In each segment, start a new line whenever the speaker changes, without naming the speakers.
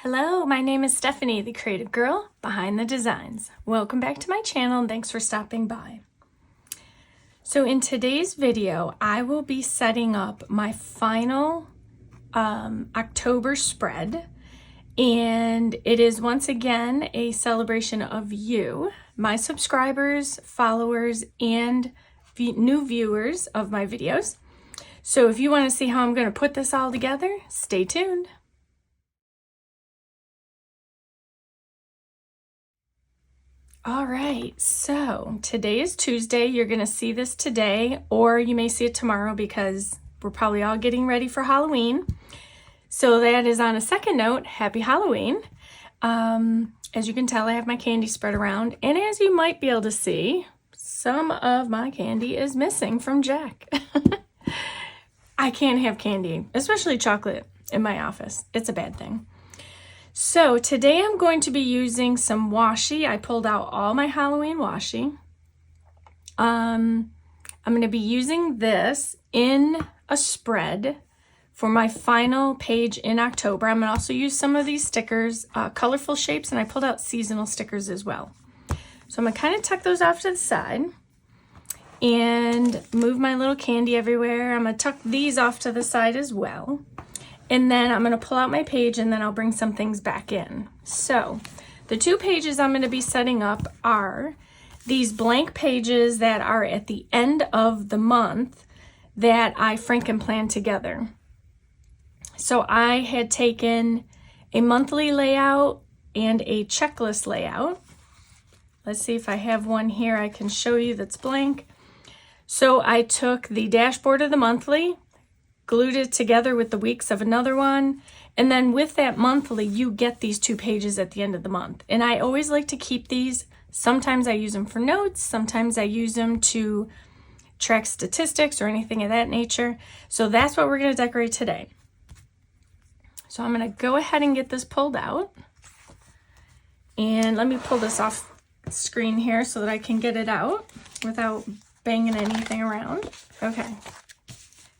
Hello, my name is Stephanie, the creative girl behind the designs. Welcome back to my channel and thanks for stopping by. So in today's video, I will be setting up my final October spread, and it is once again a celebration of you, my subscribers, followers, and new viewers of my videos. So if you want to see how I'm going to put this all together, stay tuned. All right, so today is Tuesday. You're going to see this today, or you may see it tomorrow because we're probably all getting ready for Halloween. So that is on a second note, happy Halloween. As you can tell, I have my candy spread around, and as you might be able to see, some of my candy is missing from Jack. I can't have candy, especially chocolate, in my office. It's a bad thing. So today I'm going to be using some washi. I pulled out all my Halloween washi. I'm going to be using this in a spread for my final page in October. I'm going to also use some of these stickers, colorful shapes, and I pulled out seasonal stickers as well. So I'm going to kind of tuck those off to the side and move my little candy everywhere. I'm going to tuck these off to the side as well. And then I'm going to pull out my page and then I'll bring some things back in. So the two pages I'm going to be setting up are these blank pages that are at the end of the month that I Frankenplan together. So I had taken a monthly layout and a checklist layout. Let's see if I have one here I can show you that's blank. So I took the dashboard of the monthly, glued it together with the weeks of another one, and then with that monthly you get these two pages at the end of the month. And I always like to keep these. Sometimes I use them for notes, sometimes I use them to track statistics or anything of that nature. So that's what we're going to decorate today. So I'm going to go ahead and get this pulled out, and let me pull this off screen here so that I can get it out without banging anything around. Okay.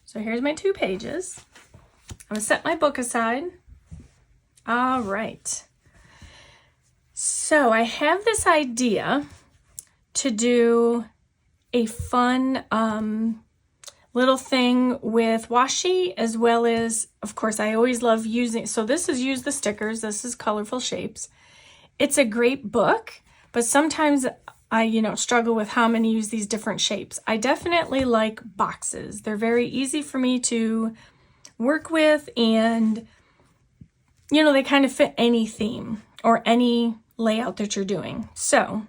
So here's my two pages. I'm going to set my book aside. All right. So I have this idea to do a fun little thing with washi, as well as, of course, I always love using, so this is Use the Stickers. This is Colorful Shapes. It's a great book, but sometimes I, struggle with how I'm going to use these different shapes. I definitely like boxes. They're very easy for me to work with, and, they kind of fit any theme or any layout that you're doing. So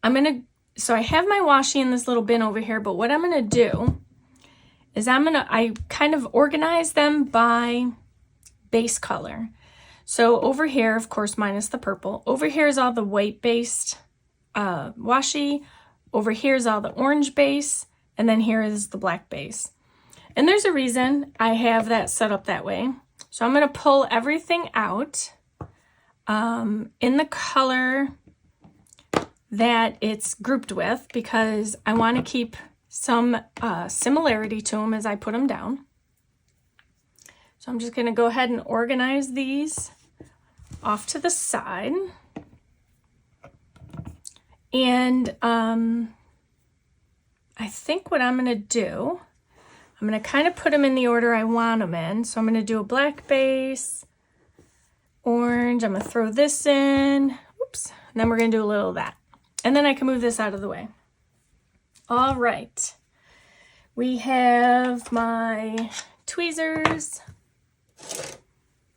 I have my washi in this little bin over here, but what I'm going to do is I kind of organize them by base color. So over here, of course, minus the purple, over here is all the white based washi, over here is all the orange base, and then here is the black base. And there's a reason I have that set up that way. So I'm going to pull everything out in the color that it's grouped with, because I want to keep some similarity to them as I put them down. So I'm just going to go ahead and organize these off to the side. And I think what I'm going to do, I'm going to kind of put them in the order I want them in. So I'm going to do a black base, orange, I'm going to throw this in, oops, and then we're going to do a little of that. And then I can move this out of the way. All right. We have my tweezers,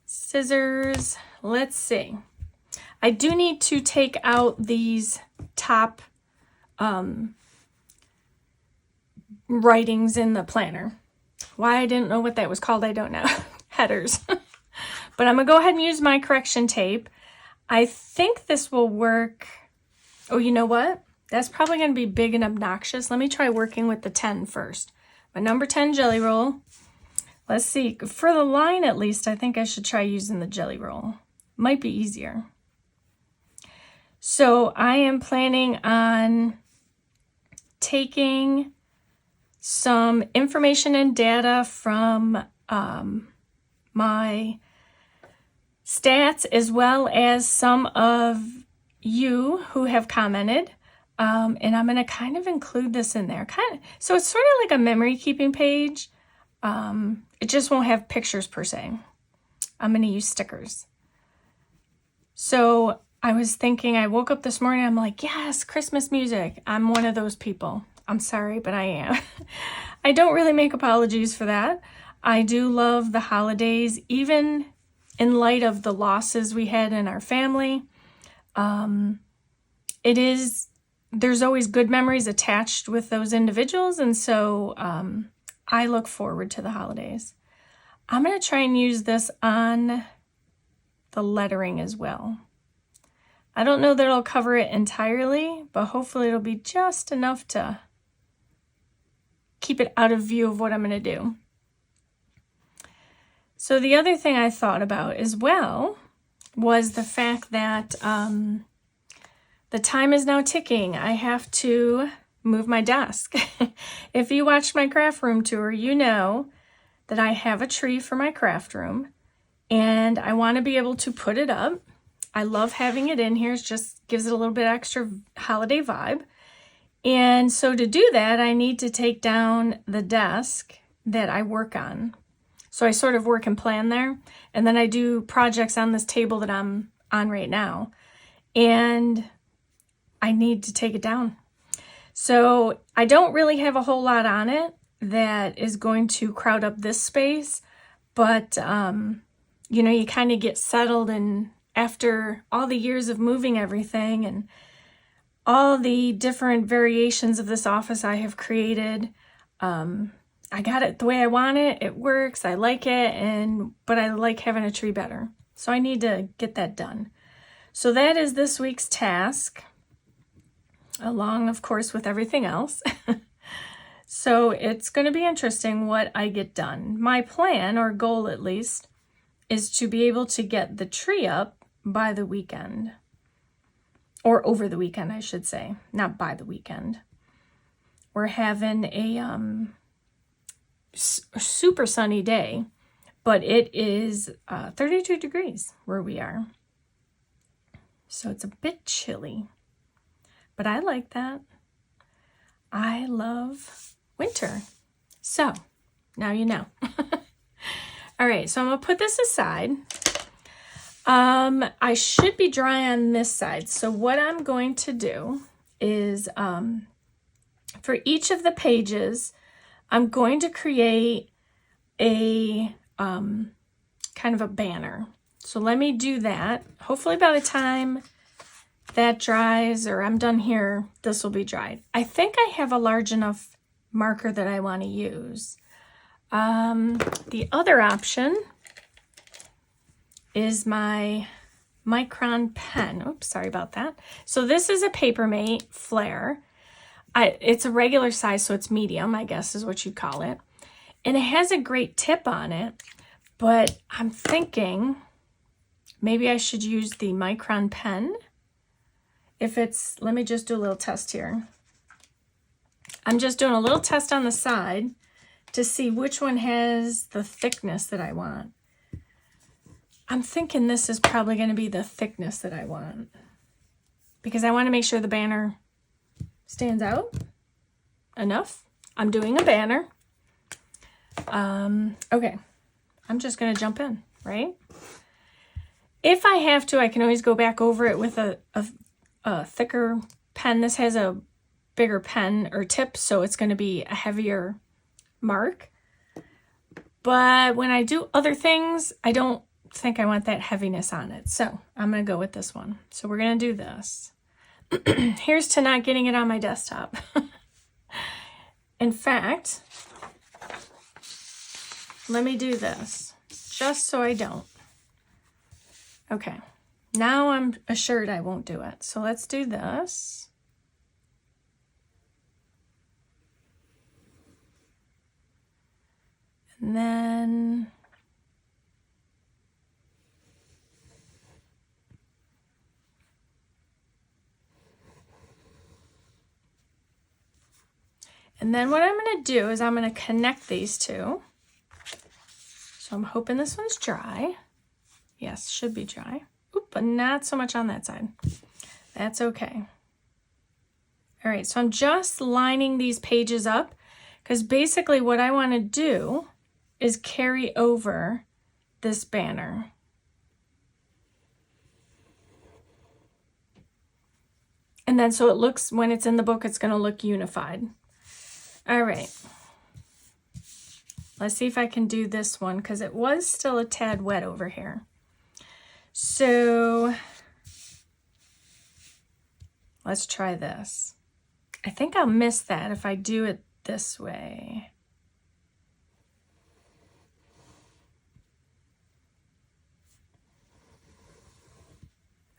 scissors. Let's see. I do need to take out these top writings in the planner. Why I didn't know what that was called, I don't know. Headers. But I'm going to go ahead and use my correction tape. I think this will work. Oh, you know what? That's probably going to be big and obnoxious. Let me try working with the 10 first. My number 10 jelly roll. Let's see. For the line, at least, I think I should try using the jelly roll. Might be easier. So I am planning on taking some information and data from my stats as well as some of you who have commented. And I'm going to kind of include this in there. So it's sort of like a memory keeping page. It just won't have pictures per se. I'm going to use stickers. So I was thinking, I woke up this morning, I'm like, yes, Christmas music. I'm one of those people. I'm sorry, but I am. I don't really make apologies for that. I do love the holidays, even in light of the losses we had in our family. There's always good memories attached with those individuals, and so I look forward to the holidays. I'm going to try and use this on the lettering as well. I don't know that it'll cover it entirely, but hopefully it'll be just enough to keep it out of view of what I'm going to do. So the other thing I thought about as well was the fact that the time is now ticking. I have to move my desk. If you watched my craft room tour, you know that I have a tree for my craft room and I want to be able to put it up. I love having it in here. It just gives it a little bit extra holiday vibe. And so to do that, I need to take down the desk that I work on. So I sort of work and plan there. And then I do projects on this table that I'm on right now. And I need to take it down. So I don't really have a whole lot on it that is going to crowd up this space. But, you kind of get settled, and after all the years of moving everything and all the different variations of this office I have created, I got it the way I want it. It works. I like it, but I like having a tree better. So I need to get that done. So that is this week's task, along, of course, with everything else. So it's going to be interesting what I get done. My plan, or goal at least, is to be able to get the tree up by the weekend. Or over the weekend, I should say. Not by the weekend. We're having a super sunny day, but it is 32 degrees where we are. So it's a bit chilly, but I like that. I love winter. So now you know. All right, so I'm gonna put this aside. I should be dry on this side. So what I'm going to do is for each of the pages, I'm going to create a kind of a banner. So let me do that. Hopefully by the time that dries or I'm done here, this will be dried. I think I have a large enough marker that I want to use. The other option is my micron pen. Oops, sorry about that. So this is a Papermate Flare. It's a regular size, so it's medium, I guess is what you'd call it. And it has a great tip on it, but I'm thinking maybe I should use the micron pen. Let me just do a little test here. I'm just doing a little test on the side to see which one has the thickness that I want. I'm thinking this is probably going to be the thickness that I want, because I want to make sure the banner stands out enough. I'm doing a banner. Okay, I'm just going to jump in, right? If I have to, I can always go back over it with a thicker pen. This has a bigger pen or tip, so it's going to be a heavier mark. But when I do other things, I don't think I want that heaviness on it. So I'm going to go with this one. So we're going to do this. Here's to not getting it on my desktop. In fact, let me do this just so I don't. Okay, now I'm assured I won't do it. So let's do this. And then what I'm going to do is I'm going to connect these two. So I'm hoping this one's dry. Yes, should be dry. Oop, but not so much on that side. That's okay. All right, so I'm just lining these pages up because basically what I want to do is carry over this banner. And then so it looks, when it's in the book, it's going to look unified. All right. Let's see if I can do this one because it was still a tad wet over here. So let's try this. I think I'll miss that if I do it this way.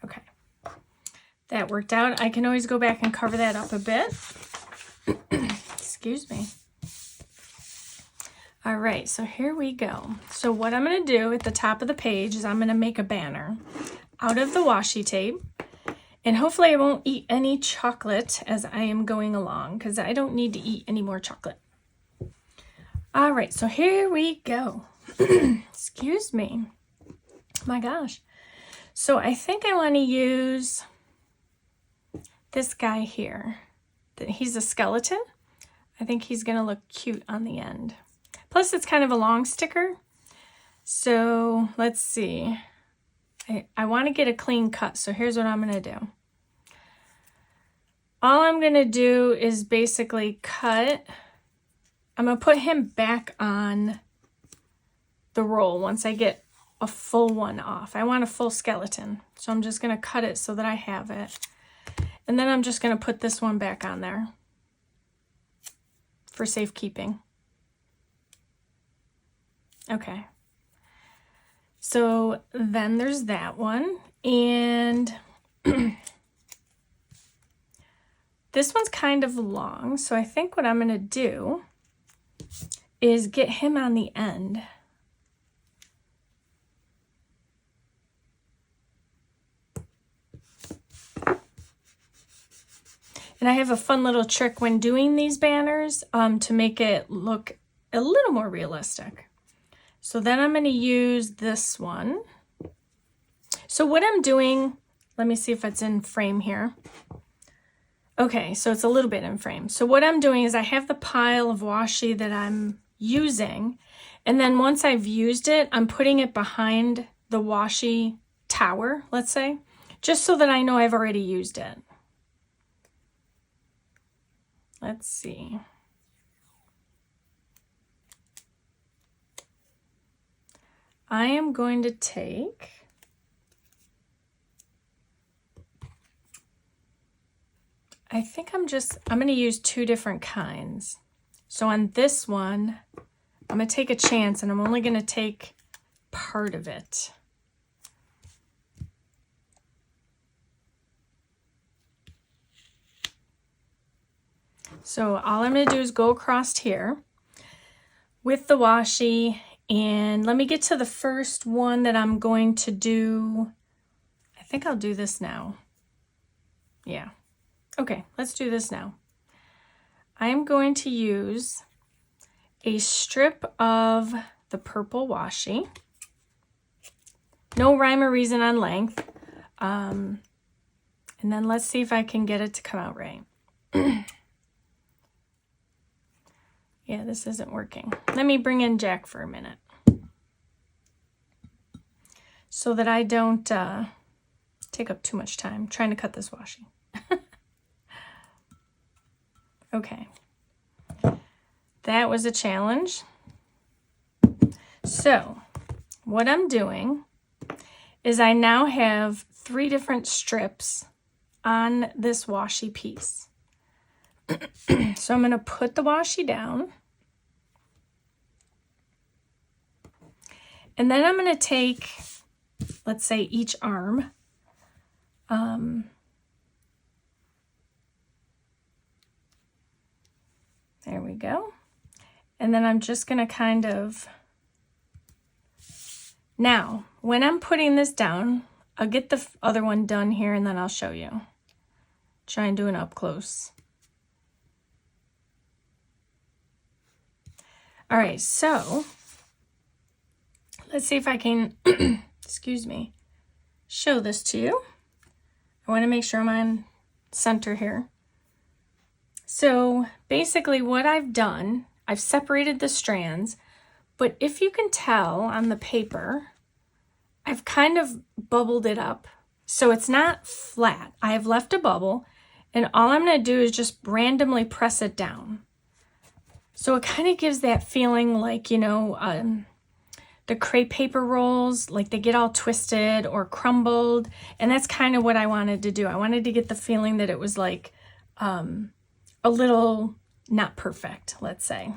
Okay. That worked out. I can always go back and cover that up a bit. Excuse me. All right, so here we go. So what I'm going to do at the top of the page is I'm going to make a banner out of the washi tape. And hopefully I won't eat any chocolate as I am going along because I don't need to eat any more chocolate. All right, so here we go. Excuse me. My gosh. So I think I want to use this guy here. He's a skeleton. I think he's going to look cute on the end. Plus, it's kind of a long sticker. So let's see. I want to get a clean cut. So here's what I'm going to do. All I'm going to do is basically cut. I'm going to put him back on the roll once I get a full one off. I want a full skeleton. So I'm just going to cut it so that I have it. And then I'm just going to put this one back on there for safekeeping. Okay. So then there's that one. And this one's kind of long. So I think what I'm going to do is get him on the end. And I have a fun little trick when doing these banners to make it look a little more realistic. So then I'm going to use this one. So what I'm doing, let me see if it's in frame here. Okay, so it's a little bit in frame. So what I'm doing is I have the pile of washi that I'm using. And then once I've used it, I'm putting it behind the washi tower, let's say, just so that I know I've already used it. Let's see. I am going to take I think I'm going to use two different kinds. So on this one, I'm going to take a chance and I'm only going to take part of it. So all I'm going to do is go across here with the washi, and let me get to the first one that I'm going to do. I think I'll do this now. Yeah. Okay, let's do this now. I'm going to use a strip of the purple washi. No rhyme or reason on length. And then let's see if I can get it to come out right. Yeah, this isn't working. Let me bring in Jack for a minute so that I don't take up too much time trying to cut this washi. Okay, that was a challenge. So what I'm doing is I now have 3 different strips on this washi piece. So I'm going to put the washi down. And then I'm going to take, let's say, each arm. There we go. And then I'm just going to kind of... Now, when I'm putting this down, I'll get the other one done here and then I'll show you. Try and do an up close. All right, so let's see if I can, excuse me, show this to you. I want to make sure I'm on center here. So basically what I've done, I've separated the strands, but if you can tell on the paper, I've kind of bubbled it up. So it's not flat. I have left a bubble, and all I'm going to do is just randomly press it down. So it kind of gives that feeling like, you know, the crepe paper rolls, like they get all twisted or crumbled. And that's kind of what I wanted to do. I wanted to get the feeling that it was like a little not perfect, let's say.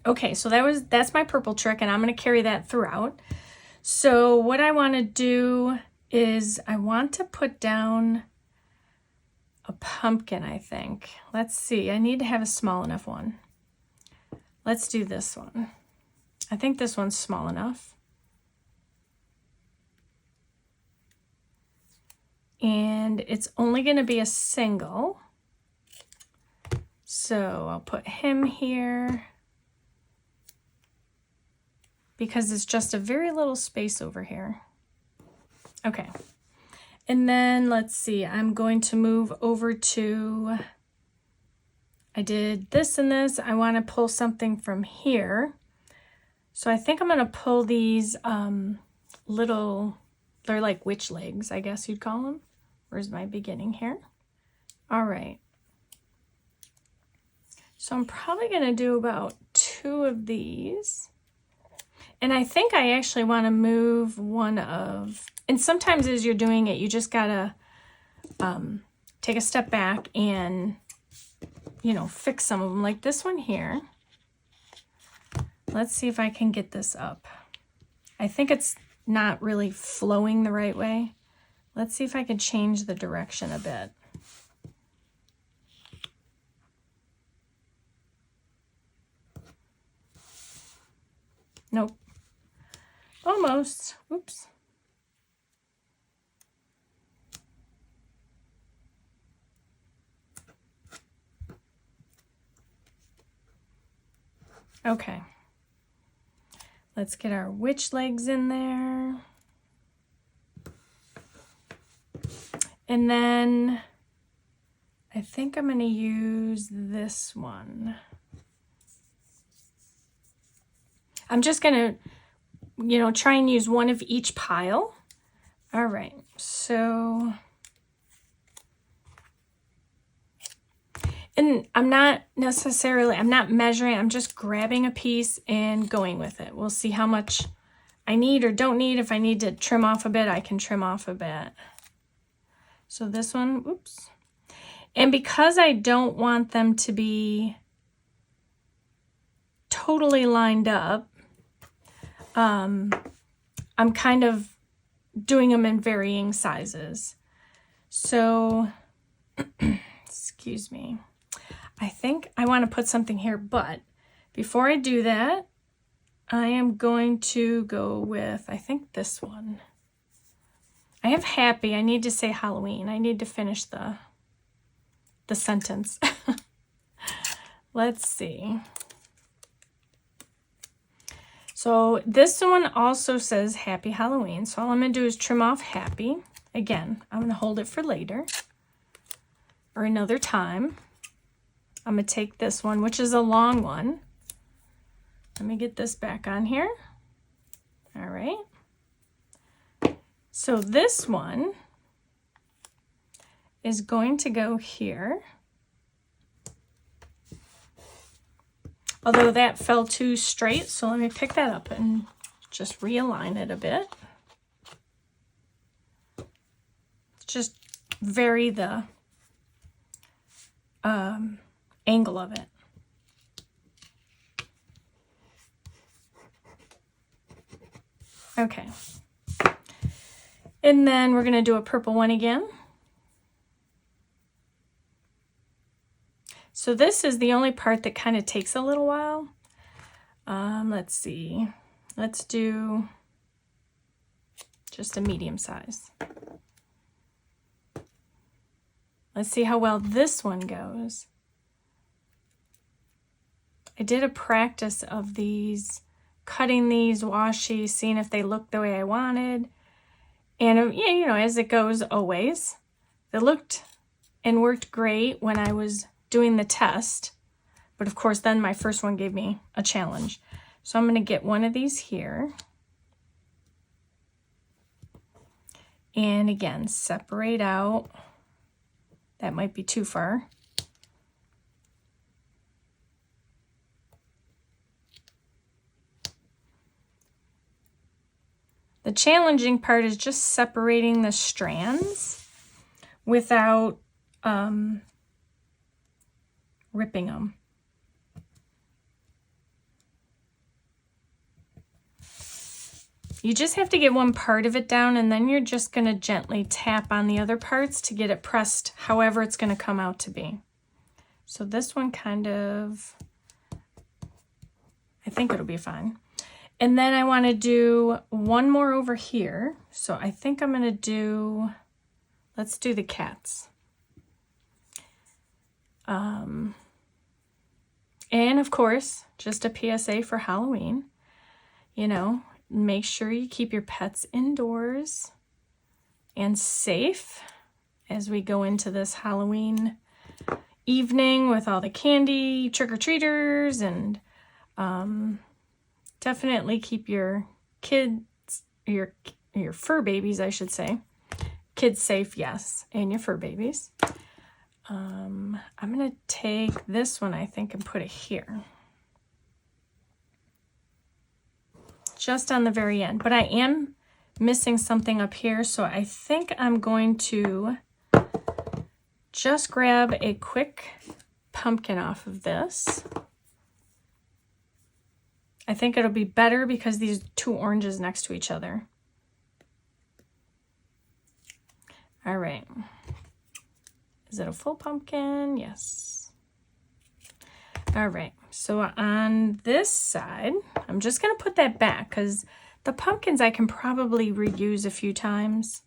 Okay, so that's my purple trick, and I'm going to carry that throughout. So what I want to do is I want to put down a pumpkin, I think. Let's see. I need to have a small enough one. Let's do this one. I think this one's small enough. And it's only going to be a single. So I'll put him here because it's just a very little space over here. Okay. And then let's see, I'm going to move over to, I did this and this. I want to pull something from here. So I think I'm going to pull these little, they're like witch legs, I guess you'd call them. Where's my beginning here? All right. So I'm probably going to do about 2 of these. And I think I actually want to move one of, and sometimes as you're doing it, you just got to take a step back and, you know, fix some of them, like this one here. Let's see if I can get this up. I think it's not really flowing the right way. Let's see if I can change the direction a bit. Nope. Almost. Oops. Okay. Let's get our witch legs in there. And then I think I'm going to use this one. I'm just going to, you know, try and use one of each pile. All right, so, and I'm not measuring, I'm just grabbing a piece and going with it. We'll see how much I need or don't need. If I need to trim off a bit, I can trim off a bit. So this one, oops. And because I don't want them to be totally lined up, I'm kind of doing them in varying sizes. So, excuse me. I think I want to put something here, but before I do that, I am going to go with, I think this one. I have happy. I need to say Halloween. I need to finish the sentence. Let's see. So this one also says Happy Halloween. So all I'm going to do is trim off Happy. Again, I'm going to hold it for later or another time. I'm going to take this one, which is a long one. Let me get this back on here. All right. So this one is going to go here. Although that fell too straight, so let me pick that up and just realign it a bit. Just vary the angle of it. Okay. And then we're going to do a purple one again. So this is the only part that kind of takes a little while. Let's see. Let's do just a medium size. Let's see how well this one goes. I did a practice of these cutting these washi, seeing if they look the way I wanted. And yeah, you know, as it goes always, they looked and worked great when I was doing the test. But of course, then my first one gave me a challenge. So I'm going to get one of these here. And again, separate out. That might be too far. The challenging part is just separating the strands without ripping them. You just have to get one part of it down, and then you're just going to gently tap on the other parts to get it pressed however it's going to come out to be. So this one kind of, I think it'll be fine. And then I want to do one more over here. So I think I'm going to do, let's do the cats. And of course, just a PSA for Halloween, you know, make sure you keep your pets indoors and safe as we go into this Halloween evening with all the candy, trick-or-treaters, and definitely keep your kids, your fur babies, I should say. Kids safe, yes, and your fur babies. I'm going to take this one, I think, and put it here. Just on the very end. But I am missing something up here, so I think I'm going to just grab a quick pumpkin off of this. I think it'll be better because these two oranges next to each other. All right. Is it a full pumpkin? Yes. All right. So on this side, I'm just going to put that back because the pumpkins I can probably reuse a few times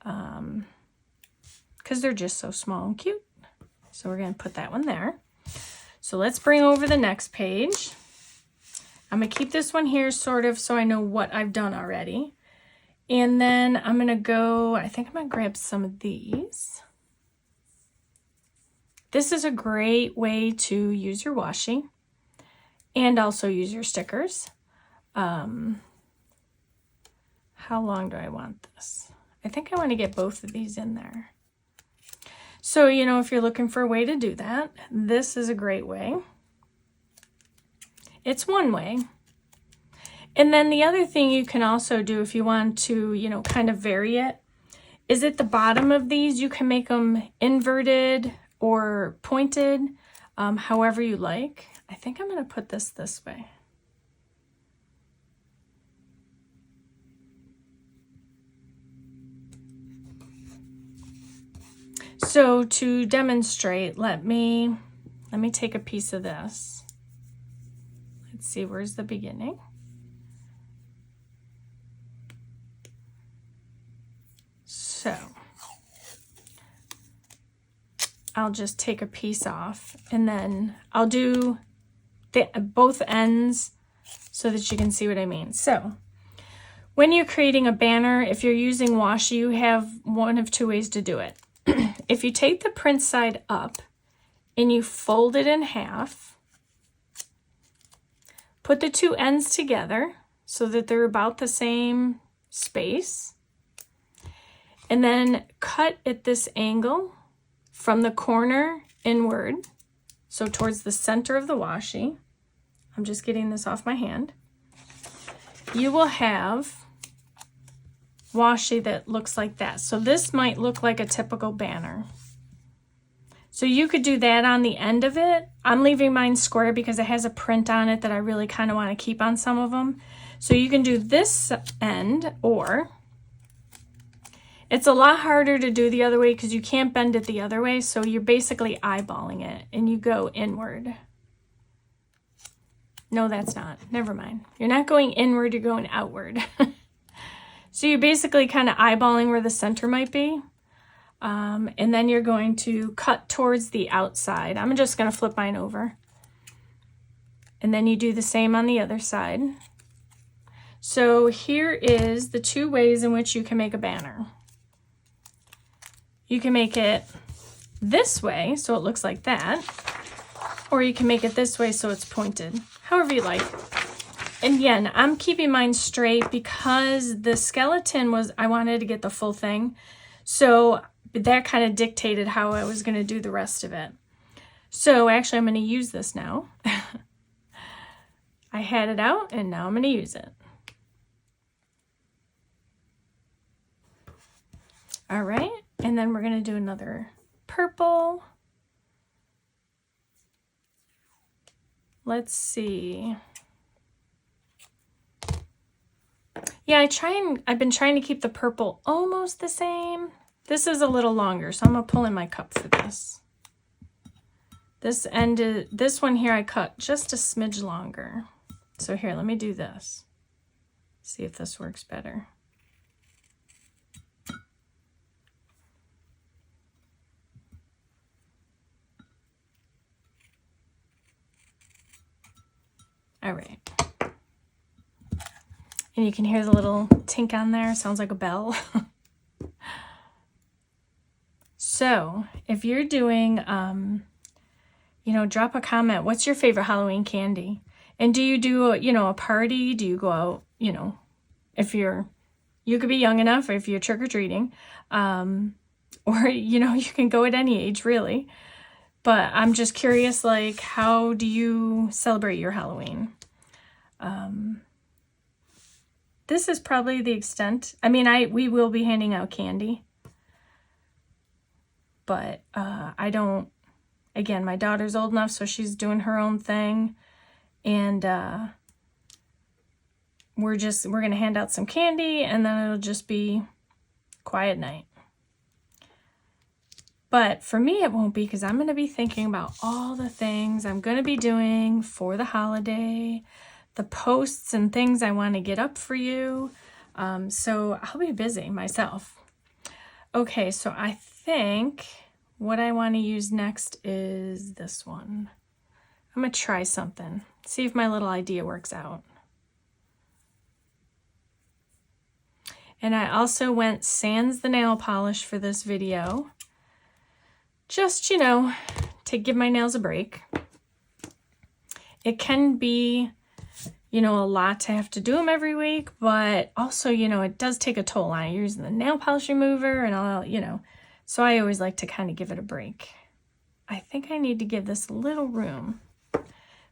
because they're just so small and cute. So we're going to put that one there. So let's bring over the next page. I'm going to keep this one here sort of so I know what I've done already. And then I'm going to go, I think I'm going to grab some of these. This is a great way to use your washi and also use your stickers. How long do I want this? I think I want to get both of these in there. So, you know, if you're looking for a way to do that, this is a great way. It's one way. And then the other thing you can also do if you want to, you know, kind of vary it, is at the bottom of these, you can make them inverted or pointed, however you like. I think I'm going to put this way. So to demonstrate, let me take a piece of this. Let's see, where's the beginning? So I'll just take a piece off and then I'll do both ends so that you can see what I mean. So when you're creating a banner, if you're using washi, you have one of two ways to do it. If you take the print side up and you fold it in half, put the two ends together so that they're about the same space, and then cut at this angle from the corner inward, so towards the center of the washi. I'm just getting this off my hand. You will have washi that looks like that. So this might look like a typical banner. So you could do that on the end of it. I'm leaving mine square because it has a print on it that I really kind of want to keep on some of them. So you can do this end, or it's a lot harder to do the other way because you can't bend it the other way. So you're basically eyeballing it and you go inward. No, that's not. Never mind. You're not going inward, you're going outward. So you're basically kind of eyeballing where the center might be. And then you're going to cut towards the outside. I'm just going to flip mine over. And then you do the same on the other side. So here is the 2 ways in which you can make a banner. You can make it this way, so it looks like that, or you can make it this way so it's pointed, however you like. And again, I'm keeping mine straight because the skeleton was, I wanted to get the full thing. So that kind of dictated how I was going to do the rest of it. So actually I'm going to use this now. I had it out and now I'm going to use it. All right, and then we're going to do another purple. Let's see. Yeah, I've been trying to keep the purple almost the same. This is a little longer, so I'm gonna pull in my cup for this. This one here I cut just a smidge longer. So here, let me do this. See if this works better. All right. And you can hear the little tink on there. Sounds like a bell. So if you're doing, drop a comment. What's your favorite Halloween candy? And do you do, a party? Do you go out, if you could be young enough, if you're trick-or-treating, or, you can go at any age, really. But I'm just curious, like, how do you celebrate your Halloween? This is probably the extent. I mean, we will be handing out candy. But I don't, again, my daughter's old enough, so she's doing her own thing. And we're going to hand out some candy, and then it'll just be quiet night. But for me, it won't be, because I'm going to be thinking about all the things I'm going to be doing for the holiday, the posts and things I want to get up for you. So I'll be busy myself. Okay, so I think what I want to use next is this one. I'm going to try something, see if my little idea works out. And I also went sans the nail polish for this video. Just, to give my nails a break. It can be, a lot to have to do them every week, but also, it does take a toll on it. You're using the nail polish remover and all, so I always like to kind of give it a break. I think I need to give this a little room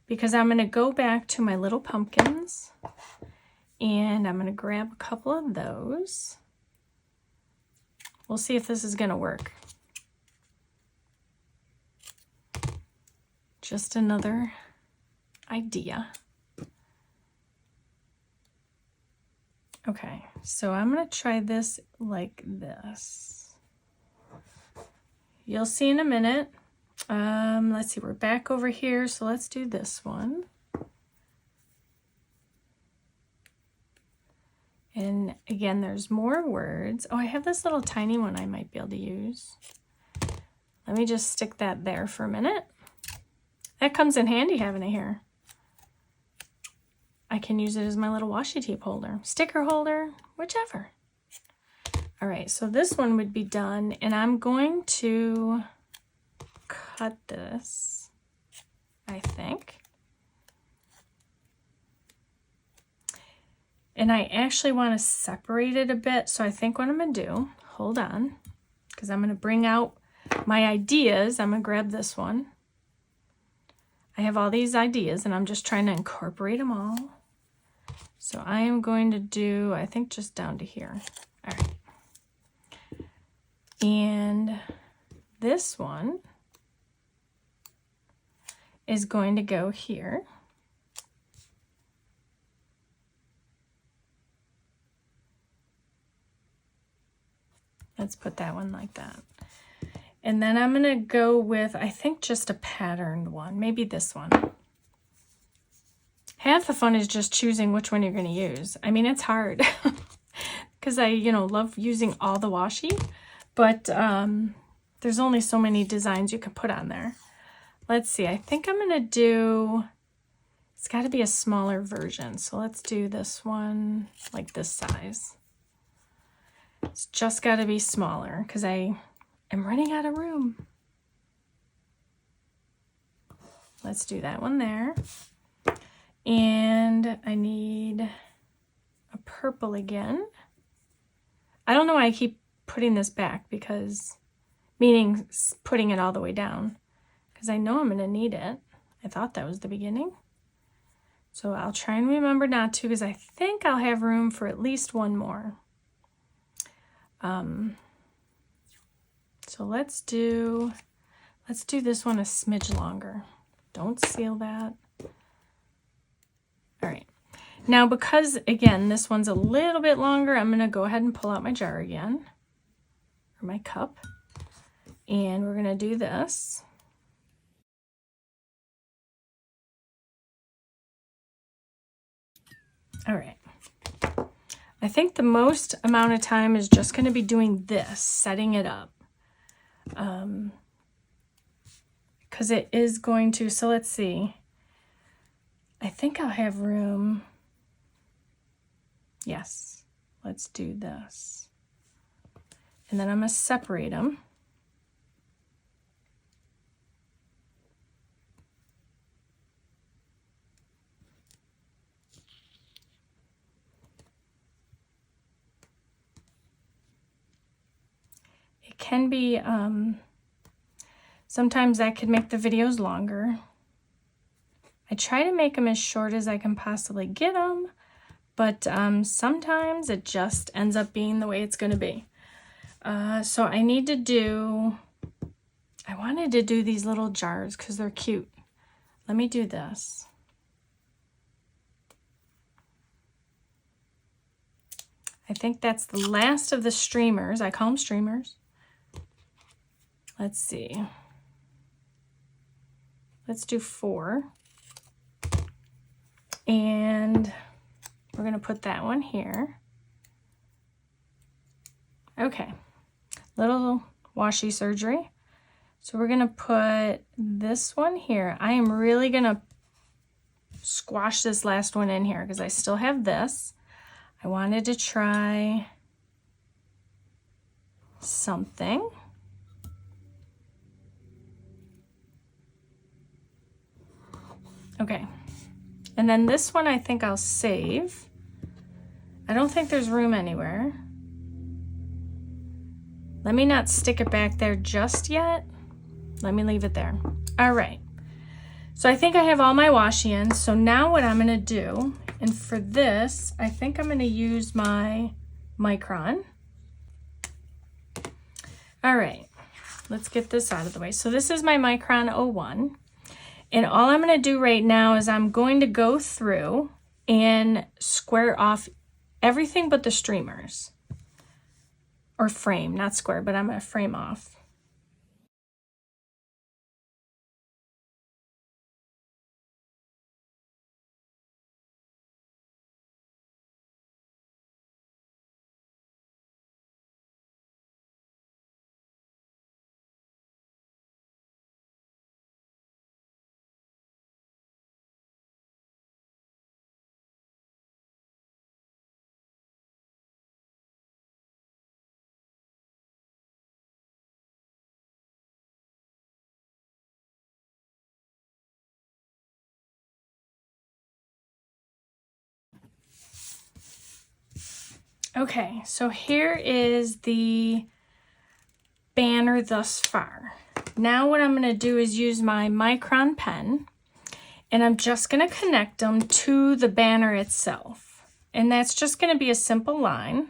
because I'm going to go back to my little pumpkins and I'm going to grab a couple of those. We'll see if this is going to work. Just another idea. Okay, so I'm going to try this like this. You'll see in a minute. Let's see, we're back over here, so let's do this one. And again, there's more words. Oh, I have this little tiny one I might be able to use. Let me just stick that there for a minute. That comes in handy having it here. I can use it as my little washi tape holder, sticker holder, whichever. All right, so this one would be done, and I'm going to cut this, I think. And I actually want to separate it a bit, so I think what I'm going to do, hold on, because I'm going to bring out my ideas. I'm going to grab this one. I have all these ideas and I'm just trying to incorporate them all. So I am going to do, I think, just down to here. All right. And this one is going to go here. Let's put that one like that. And then I'm going to go with, I think, just a patterned one. Maybe this one. Half the fun is just choosing which one you're going to use. I mean, it's hard because I, love using all the washi, but there's only so many designs you can put on there. Let's see. I think I'm going to do, It's got to be a smaller version. So let's do this one like this size. It's just got to be smaller because I am running out of room. Let's do that one there. And I need a purple again. I don't know why I keep putting this back, because, meaning putting it all the way down, because I know I'm going to need it. I thought that was the beginning. So I'll try and remember not to, because I think I'll have room for at least one more. So let's do this one a smidge longer. Don't seal that. All right. Now, because, again, this one's a little bit longer, I'm going to go ahead and pull out my jar again, or my cup, and we're going to do this. All right. I think the most amount of time is just going to be doing this, setting it up. Because it is going to, so let's see. I think I'll have room. Yes, let's do this. And then I'm going to separate them. It can be, sometimes that could make the videos longer. I try to make them as short as I can possibly get them, but sometimes it just ends up being the way it's going to be. So I wanted to do these little jars because they're cute. Let me do this. I think that's the last of the streamers. I call them streamers. Let's see. Let's do 4. And we're going to put that one here. Okay. Little washi surgery. So we're going to put this one here. I am really going to squash this last one in here because I still have this. I wanted to try something. Okay. And then this one I think I'll save. I don't think there's room anywhere. Let me not stick it back there just yet. Let me leave it there. All right. So I think I have all my washi in. So now what I'm going to do, and for this, I think I'm going to use my micron. All right. Let's get this out of the way. So this is my micron 01. And all I'm going to do right now is I'm going to go through and square off everything but the streamers. Or frame, not square, but I'm going to frame off. Okay, so here is the banner thus far. Now what I'm going to do is use my micron pen, and I'm just going to connect them to the banner itself. And that's just going to be a simple line.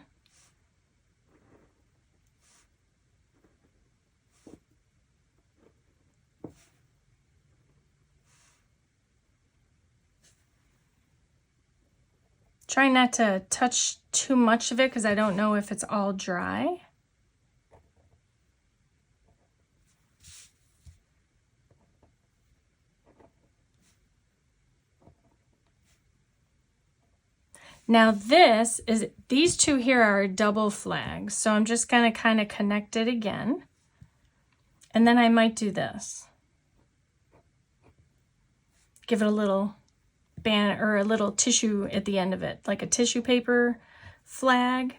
Try not to touch too much of it because I don't know if it's all dry. Now these two here are double flags, so I'm just going to kind of connect it again. And then I might do this. Give it a little banner or a little tissue at the end of it, like a tissue paper flag.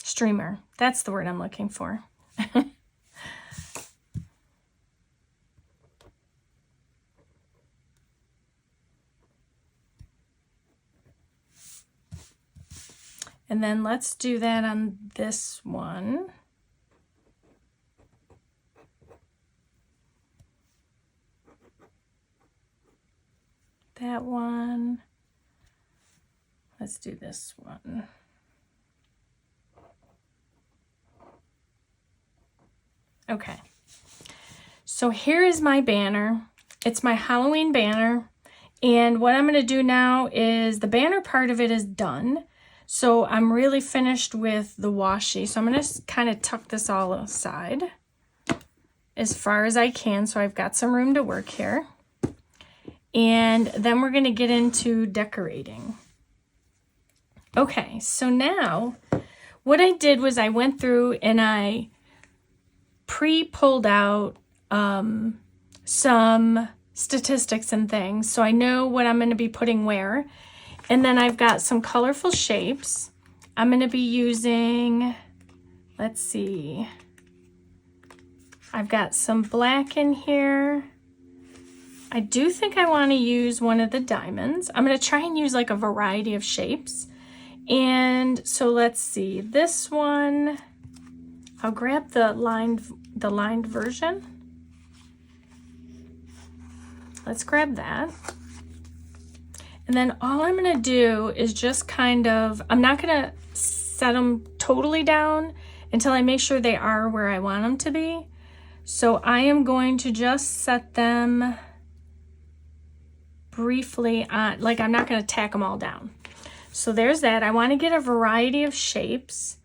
Streamer. That's the word I'm looking for. And then let's do that on this one. That one. Let's do this one. Okay. So here is my banner. It's my Halloween banner. And what I'm going to do now is the banner part of it is done. So I'm really finished with the washi. So I'm going to kind of tuck this all aside as far as I can. So I've got some room to work here. And then we're going to get into decorating. Okay, so now what I did was I went through and I pre-pulled out some statistics and things. So I know what I'm going to be putting where. And then I've got some colorful shapes. I'm going to be using, let's see, I've got some black in here. I do think I want to use one of the diamonds. I'm going to try and use like a variety of shapes. And so let's see, this one, I'll grab the lined version. Let's grab that. And then all I'm going to do is just kind of, I'm not going to set them totally down until I make sure they are where I want them to be. So I am going to just set them briefly on, like I'm not going to tack them all down. So there's that. I want to get a variety of shapes.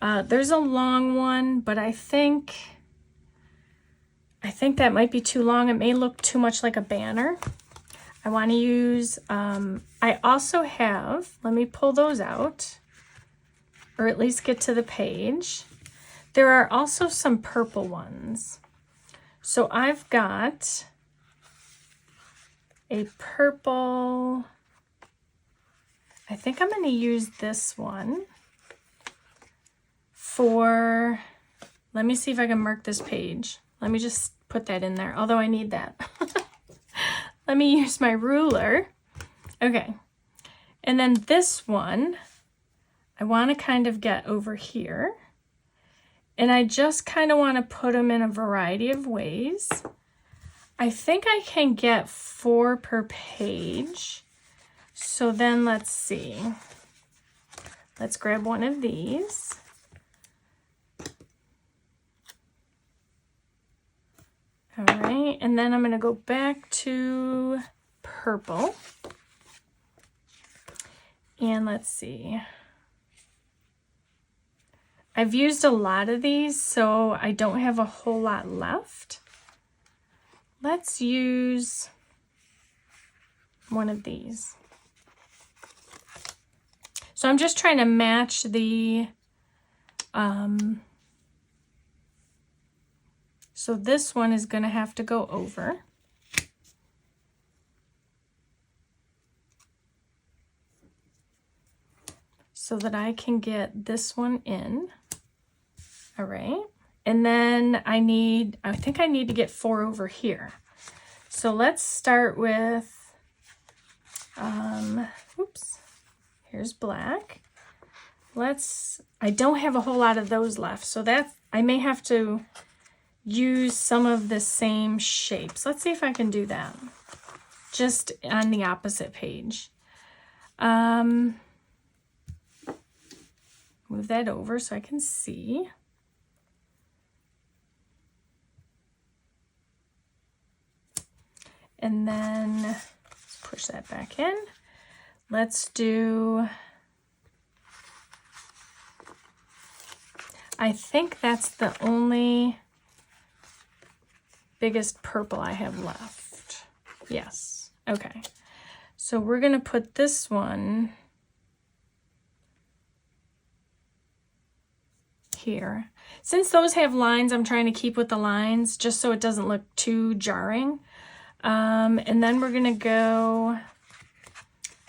There's a long one, but I think that might be too long. It may look too much like a banner. I want to use, I also have, let me pull those out, or at least get to the page. There are also some purple ones. So I've got a purple, I think I'm going to use this one for, let me see if I can mark this page. Let me just put that in there, although I need that. Let me use my ruler. Okay. And then this one, I want to kind of get over here. And I just kind of want to put them in a variety of ways. I think I can get 4 per page. So then let's see. Let's grab one of these. All right, and then I'm going to go back to purple. And let's see. I've used a lot of these, so I don't have a whole lot left. Let's use one of these. So I'm just trying to match the, so this one is going to have to go over. So that I can get this one in. All right. And then I think I need to get 4 over here. So let's start with, oops, here's black. I don't have a whole lot of those left. So I may have to use some of the same shapes. Let's see if I can do that. Just on the opposite page. Move that over so I can see. And then push that back in. Let's do, I think that's the only biggest purple I have left. Yes, okay. So we're gonna put this one here. Since those have lines, I'm trying to keep with the lines just so it doesn't look too jarring. And then we're gonna go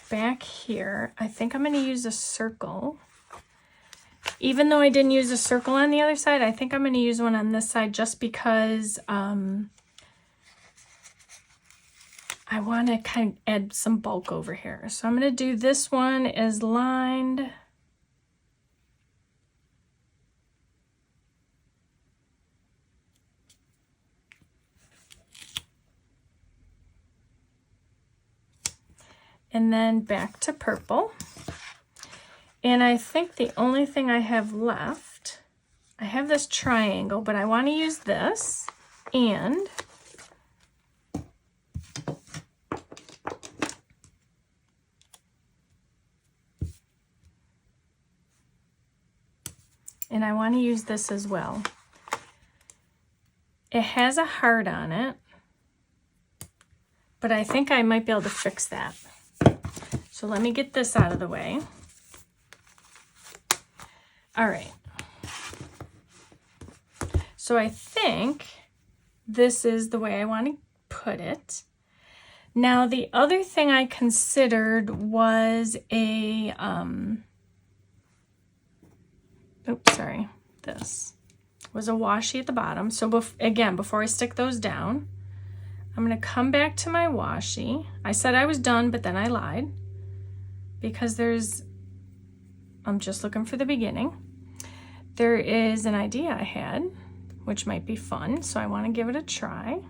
back here. I think I'm gonna use a circle. Even though I didn't use a circle on the other side, I think I'm gonna use one on this side just because I want to kind of add some bulk over here. So I'm going to do this one as lined. And then back to purple. And I think the only thing I have left, I have this triangle, but I want to use this and I want to use this as well. It has a heart on it, but I think I might be able to fix that. So let me get this out of the way. All right. So I think this is the way I want to put it. Now the other thing I considered was a, this was a washi at the bottom. So again, before I stick those down, I'm going to come back to my washi. I said I was done, but then I lied because I'm just looking for the beginning. There is an idea I had, which might be fun, so I want to give it a try.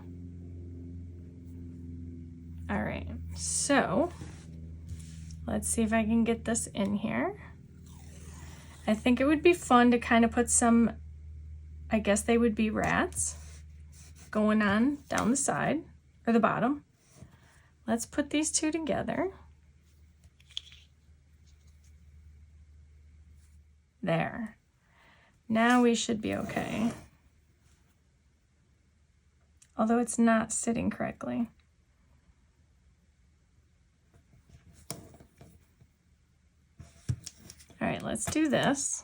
All right, so let's see if I can get this in here. I think it would be fun to kind of put some, I guess they would be rats going on down the side or the bottom. Let's put these two together. There. Now we should be okay. Although it's not sitting correctly. All right, let's do this.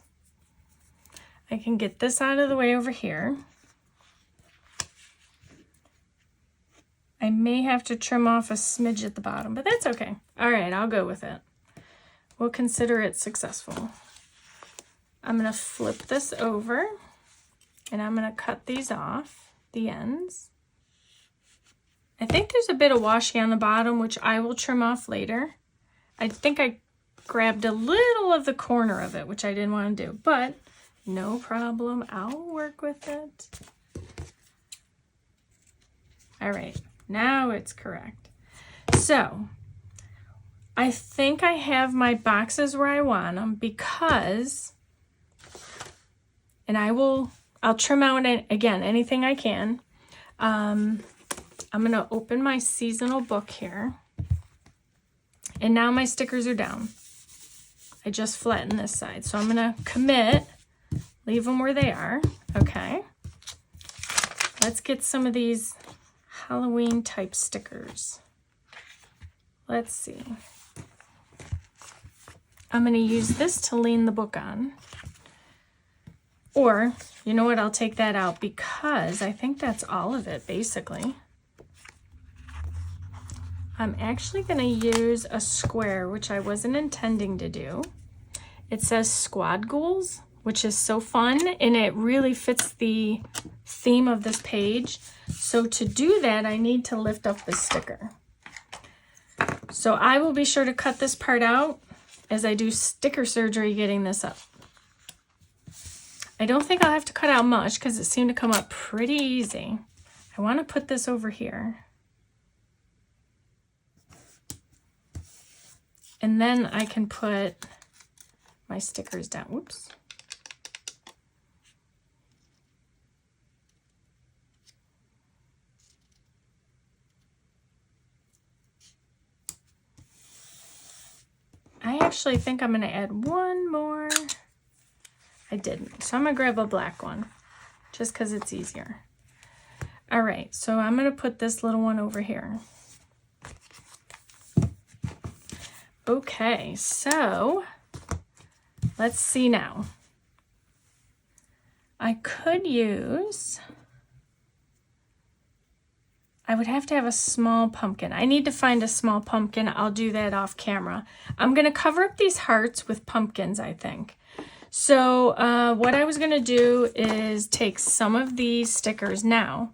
I can get this out of the way over here. I may have to trim off a smidge at the bottom, but that's okay. All right, I'll go with it. We'll consider it successful. I'm gonna flip this over and I'm gonna cut these off, the ends. I think there's a bit of washi on the bottom, which I will trim off later. I think I grabbed a little of the corner of it, which I didn't want to do, but no problem. I'll work with it. All right, now it's correct. So I think I have my boxes where I want them because, and I'll trim out, again, anything I can. I'm going to open my seasonal book here. And now my stickers are down. I just flattened this side. So I'm going to commit, leave them where they are. Okay. Let's get some of these Halloween type stickers. Let's see. I'm going to use this to lean the book on. Or, you know what, I'll take that out because I think that's all of it, basically. I'm actually going to use a square, which I wasn't intending to do. It says Squad Ghouls, which is so fun, and it really fits the theme of this page. So to do that, I need to lift up the sticker. So I will be sure to cut this part out as I do sticker surgery getting this up. I don't think I'll have to cut out much because it seemed to come up pretty easy. I want to put this over here. And then I can put my stickers down. Whoops. I actually think I'm going to add one more. I didn't. So I'm going to grab a black one just because it's easier. All right, so I'm going to put this little one over here. Okay, so let's see now. I could use I would have to have a small pumpkin. I need to find a small pumpkin. I'll do that off camera. I'm going to cover up these hearts with pumpkins, I think. So what I was going to do is take some of these stickers now.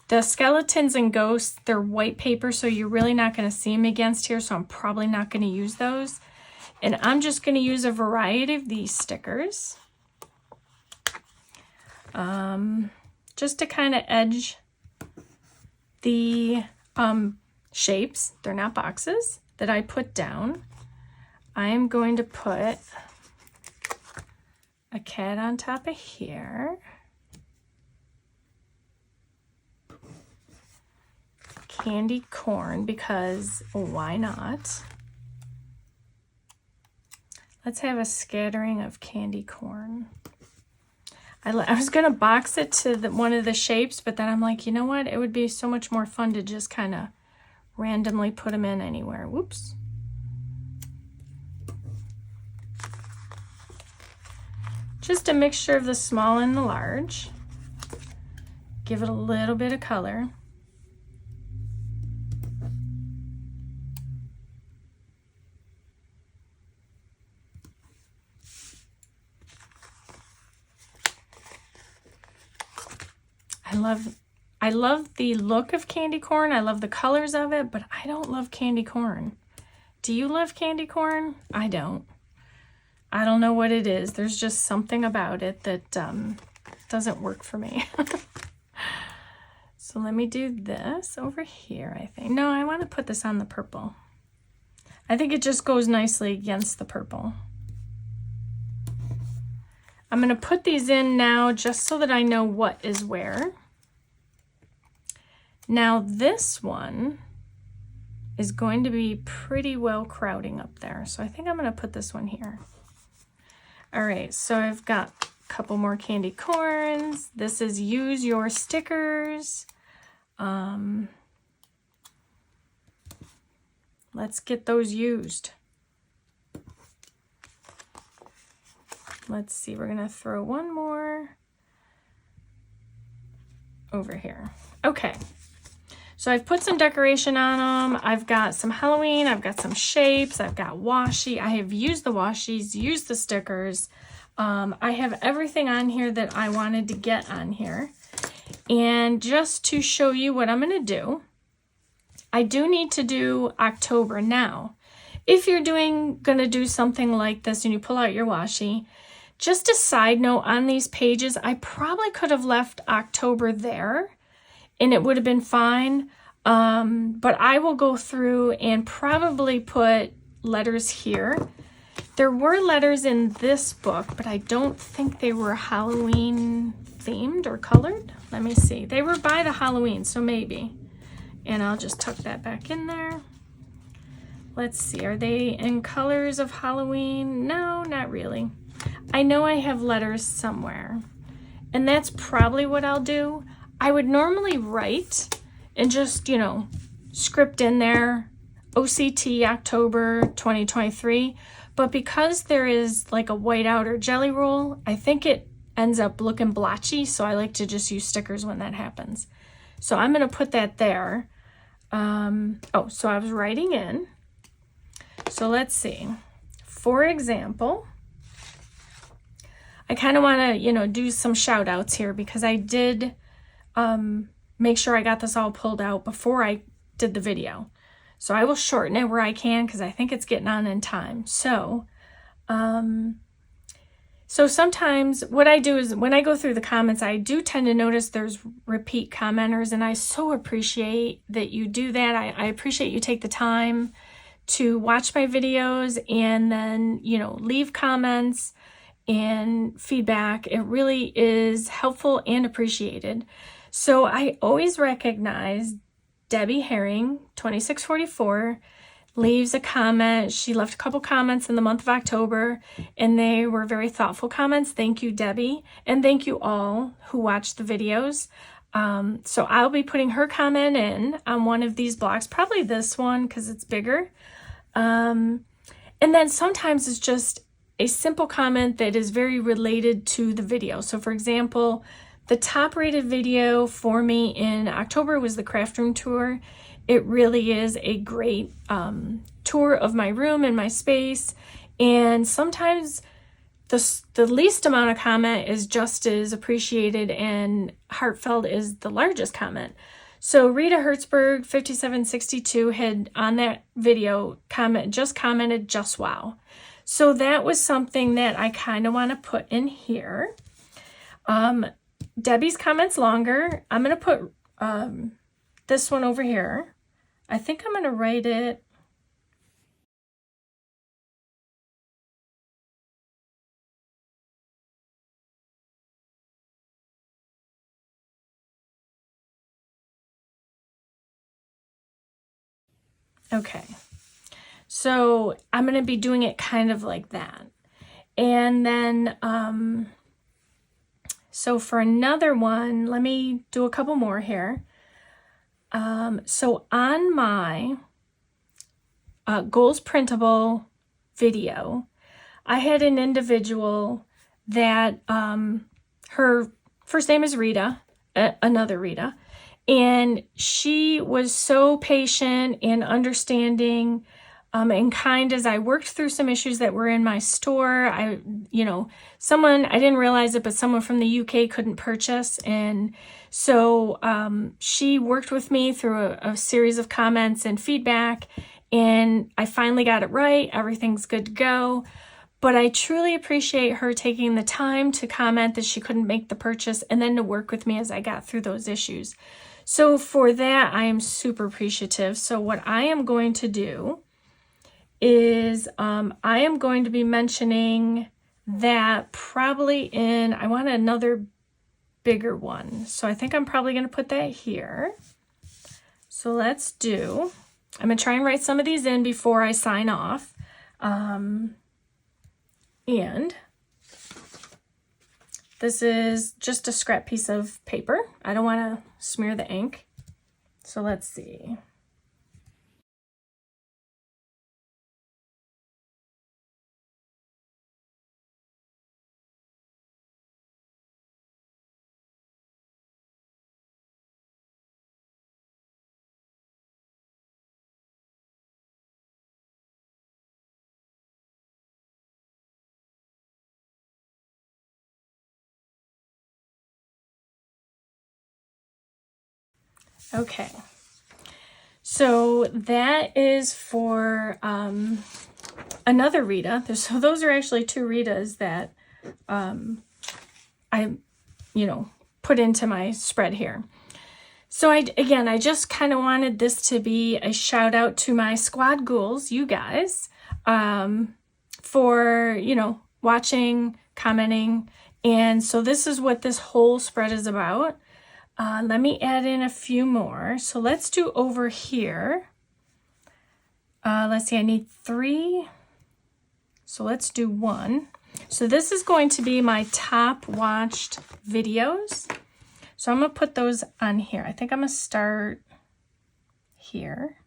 The skeletons and ghosts, they're white paper, so you're really not going to see them against here, so I'm probably not going to use those. And I'm just going to use a variety of these stickers. Just to kind of edge the shapes, they're not boxes, that I put down. I am going to put a cat on top of here. Candy corn, because why not? Let's have a scattering of candy corn. I was going to box it to one of the shapes, but then I'm like, you know what? It would be so much more fun to just kind of randomly put them in anywhere. Whoops. Just a mixture of the small and the large. Give it a little bit of color. I love the look of candy corn. I love the colors of it, but I don't love candy corn. Do you love candy corn? I don't. I don't know what it is. There's just something about it that doesn't work for me. So let me do this over here, I think. No, I want to put this on the purple. I think it just goes nicely against the purple. I'm going to put these in now just so that I know what is where. Now this one is going to be pretty well crowding up there. So I think I'm going to put this one here. All right, so I've got a couple more candy corns. This is use your stickers. Let's get those used. Let's see, we're going to throw one more over here. Okay. So I've put some decoration on them. I've got some Halloween. I've got some shapes. I've got washi. I have used the washies, used the stickers. I have everything on here that I wanted to get on here. And just to show you what I'm going to do, I do need to do October now. If you're going to do something like this and you pull out your washi, just a side note on these pages, I probably could have left October there and it would have been fine, but I will go through and probably put letters here. There were letters in this book, but I don't think they were Halloween themed or colored. Let me see. They were by the Halloween, so maybe. And I'll just tuck that back in there. Let's see. Are they in colors of Halloween? No, not really. I know I have letters somewhere, and that's probably what I'll do. I would normally write and just, you know, script in there, OCT October 2023, but because there is like a whiteout or jelly roll, I think it ends up looking blotchy, so I like to just use stickers when that happens. So I'm going to put that there. So I was writing in. So let's see. For example, I kind of want to, you know, do some shout outs here because I did make sure I got this all pulled out before I did the video. So I will shorten it where I can because I think it's getting on in time. So sometimes what I do is when I go through the comments, I do tend to notice there's repeat commenters, and I so appreciate that you do that. I appreciate you take the time to watch my videos and then, you know, leave comments and feedback. It really is helpful and appreciated. So I always recognize Debbie Herring, 2644, leaves a comment. She left a couple comments in the month of October, and they were very thoughtful comments. Thank you, Debbie. And thank you all who watched the videos. So I'll be putting her comment in on one of these blocks, probably this one because it's bigger. And then sometimes it's just a simple comment that is very related to the video. So for example, The top rated video for me in October was the craft room tour. It really is a great tour of my room and my space. And sometimes the least amount of comment is just as appreciated and heartfelt as the largest comment. So Rita Hertzberg 5762 had on that video commented just wow. So that was something that I kind of want to put in here. Debbie's comment's longer. I'm going to put this one over here. I think I'm going to write it. Okay. So I'm going to be doing it kind of like that. And then, so for another one, let me do a couple more here. So on my goals printable video, I had an individual that her first name is Rita, another Rita, and she was so patient and understanding and kind as I worked through some issues that were in my store. I didn't realize it, but someone from the UK couldn't purchase. And so she worked with me through a series of comments and feedback, and I finally got it right. Everything's good to go. But I truly appreciate her taking the time to comment that she couldn't make the purchase and then to work with me as I got through those issues. So for that, I am super appreciative. So what I am going to do is I am going to be mentioning that probably I want another bigger one. So I think I'm probably going to put that here. So I'm going to try and write some of these in before I sign off. And this is just a scrap piece of paper. I don't want to smear the ink. So let's see. Okay, so that is for another Rita. So those are actually two Ritas that I put into my spread here. So I just kind of wanted this to be a shout out to my squad ghouls, you guys, for, watching, commenting. And so this is what this whole spread is about. Let me add in a few more. So let's do over here. Let's see, I need 3. So let's do 1. So this is going to be my top watched videos. So I'm going to put those on here. I think I'm going to start here.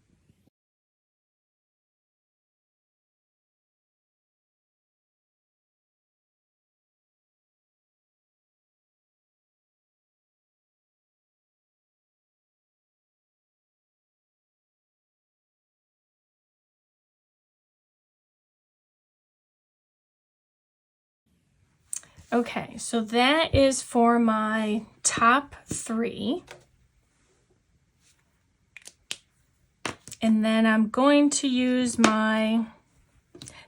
Okay, so that is for my top 3. And then I'm going to use the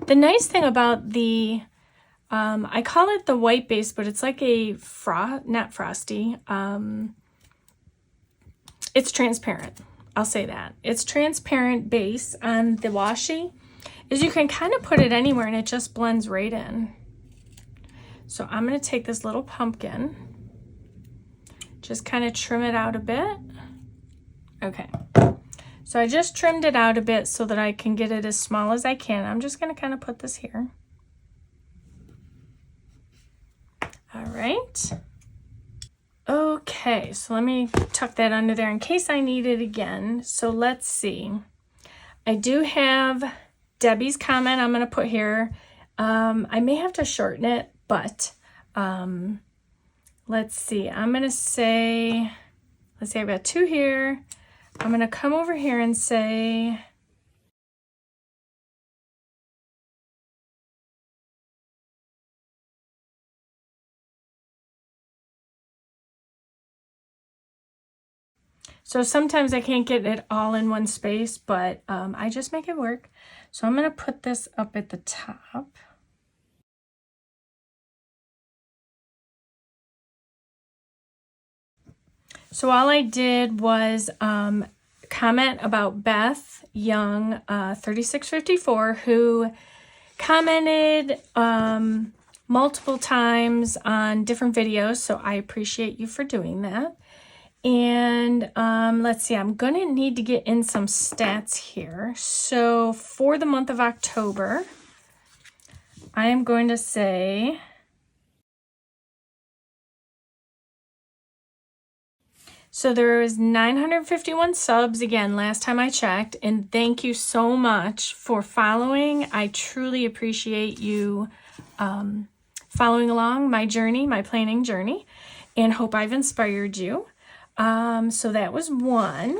nice thing about the, I call it the white base, but it's like not frosty. It's transparent. I'll say that. It's transparent base on the washi, is you can kind of put it anywhere and it just blends right in. So I'm going to take this little pumpkin, just kind of trim it out a bit. Okay. So I just trimmed it out a bit so that I can get it as small as I can. I'm just going to kind of put this here. All right. Okay, so let me tuck that under there in case I need it again. So let's see. I do have Debbie's comment I'm going to put here. I may have to shorten it, but let's see, I'm going to say, let's see, I've got 2 here. I'm going to come over here and say, so sometimes I can't get it all in one space, but I just make it work. So I'm going to put this up at the top. So all I did was comment about Beth Young 3654, who commented multiple times on different videos. So I appreciate you for doing that. And let's see, I'm going to need to get in some stats here. So for the month of October, I am going to say, so there was 951 subs again last time I checked, and thank you so much for following. I truly appreciate you following along my journey, my planning journey, and hope I've inspired you. So that was one.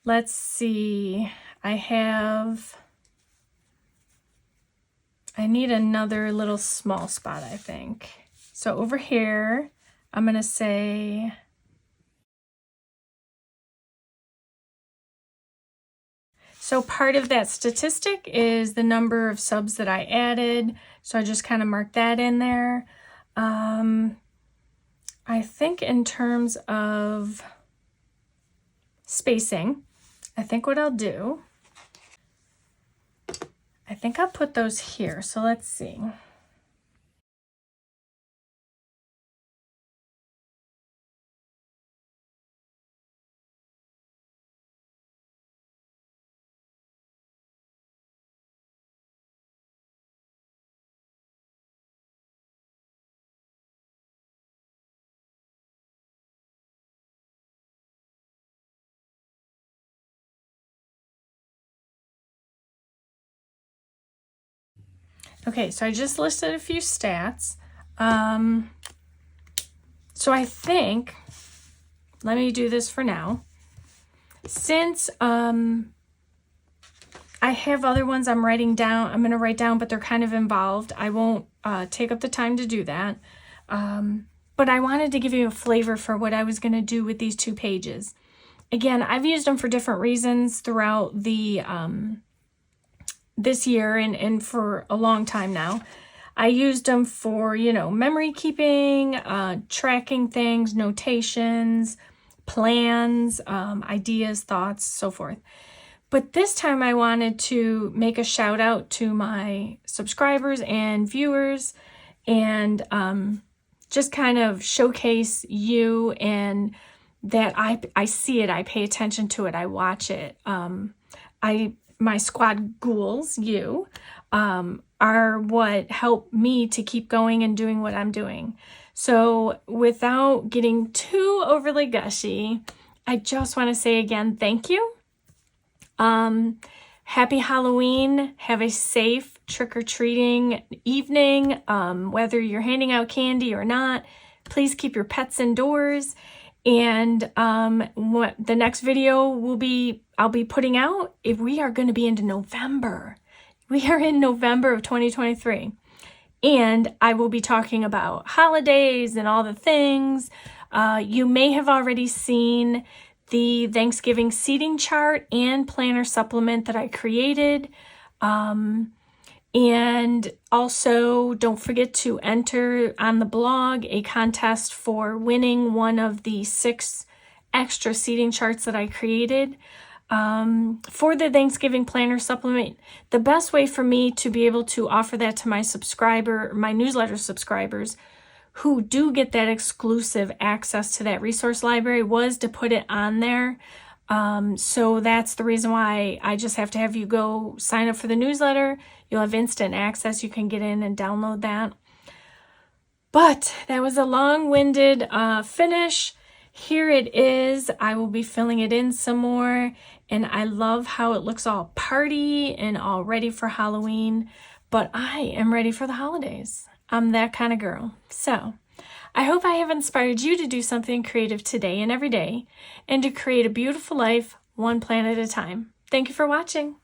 Let's see. I need another little small spot, I think. So over here, I'm going to say, so part of that statistic is the number of subs that I added. So I just kind of marked that in there. I think in terms of spacing, I think what I'll do, I think I'll put those here. So let's see. Okay, so I just listed a few stats. So I think, let me do this for now. Since I have other ones I'm writing down, I'm going to write down, but they're kind of involved. I won't take up the time to do that. But I wanted to give you a flavor for what I was going to do with these 2 pages. Again, I've used them for different reasons throughout the this year and for a long time now. I used them for, memory keeping, tracking things, notations, plans, ideas, thoughts, so forth. But this time I wanted to make a shout out to my subscribers and viewers and just kind of showcase you, and that I see it, I pay attention to it, I watch it. My squad ghouls, you, are what help me to keep going and doing what I'm doing. So without getting too overly gushy, I just want to say again, thank you. Happy Halloween. Have a safe trick-or-treating evening. Whether you're handing out candy or not, please keep your pets indoors. And what the next video I'll be putting out, if we are going to be into November. We are in November of 2023. And I will be talking about holidays and all the things. You may have already seen the Thanksgiving seating chart and planner supplement that I created. And also, don't forget to enter on the blog a contest for winning one of the 6 extra seating charts that I created for the Thanksgiving planner supplement. The best way for me to be able to offer that to my newsletter subscribers who do get that exclusive access to that resource library was to put it on there. So that's the reason why I just have to have you go sign up for the newsletter. You'll have instant access. You can get in and download that. But that was a long-winded finish. Here it is. I will be filling it in some more. And I love how it looks all party and all ready for Halloween. But I am ready for the holidays. I'm that kind of girl. So I hope I have inspired you to do something creative today and every day, and to create a beautiful life one plan at a time. Thank you for watching.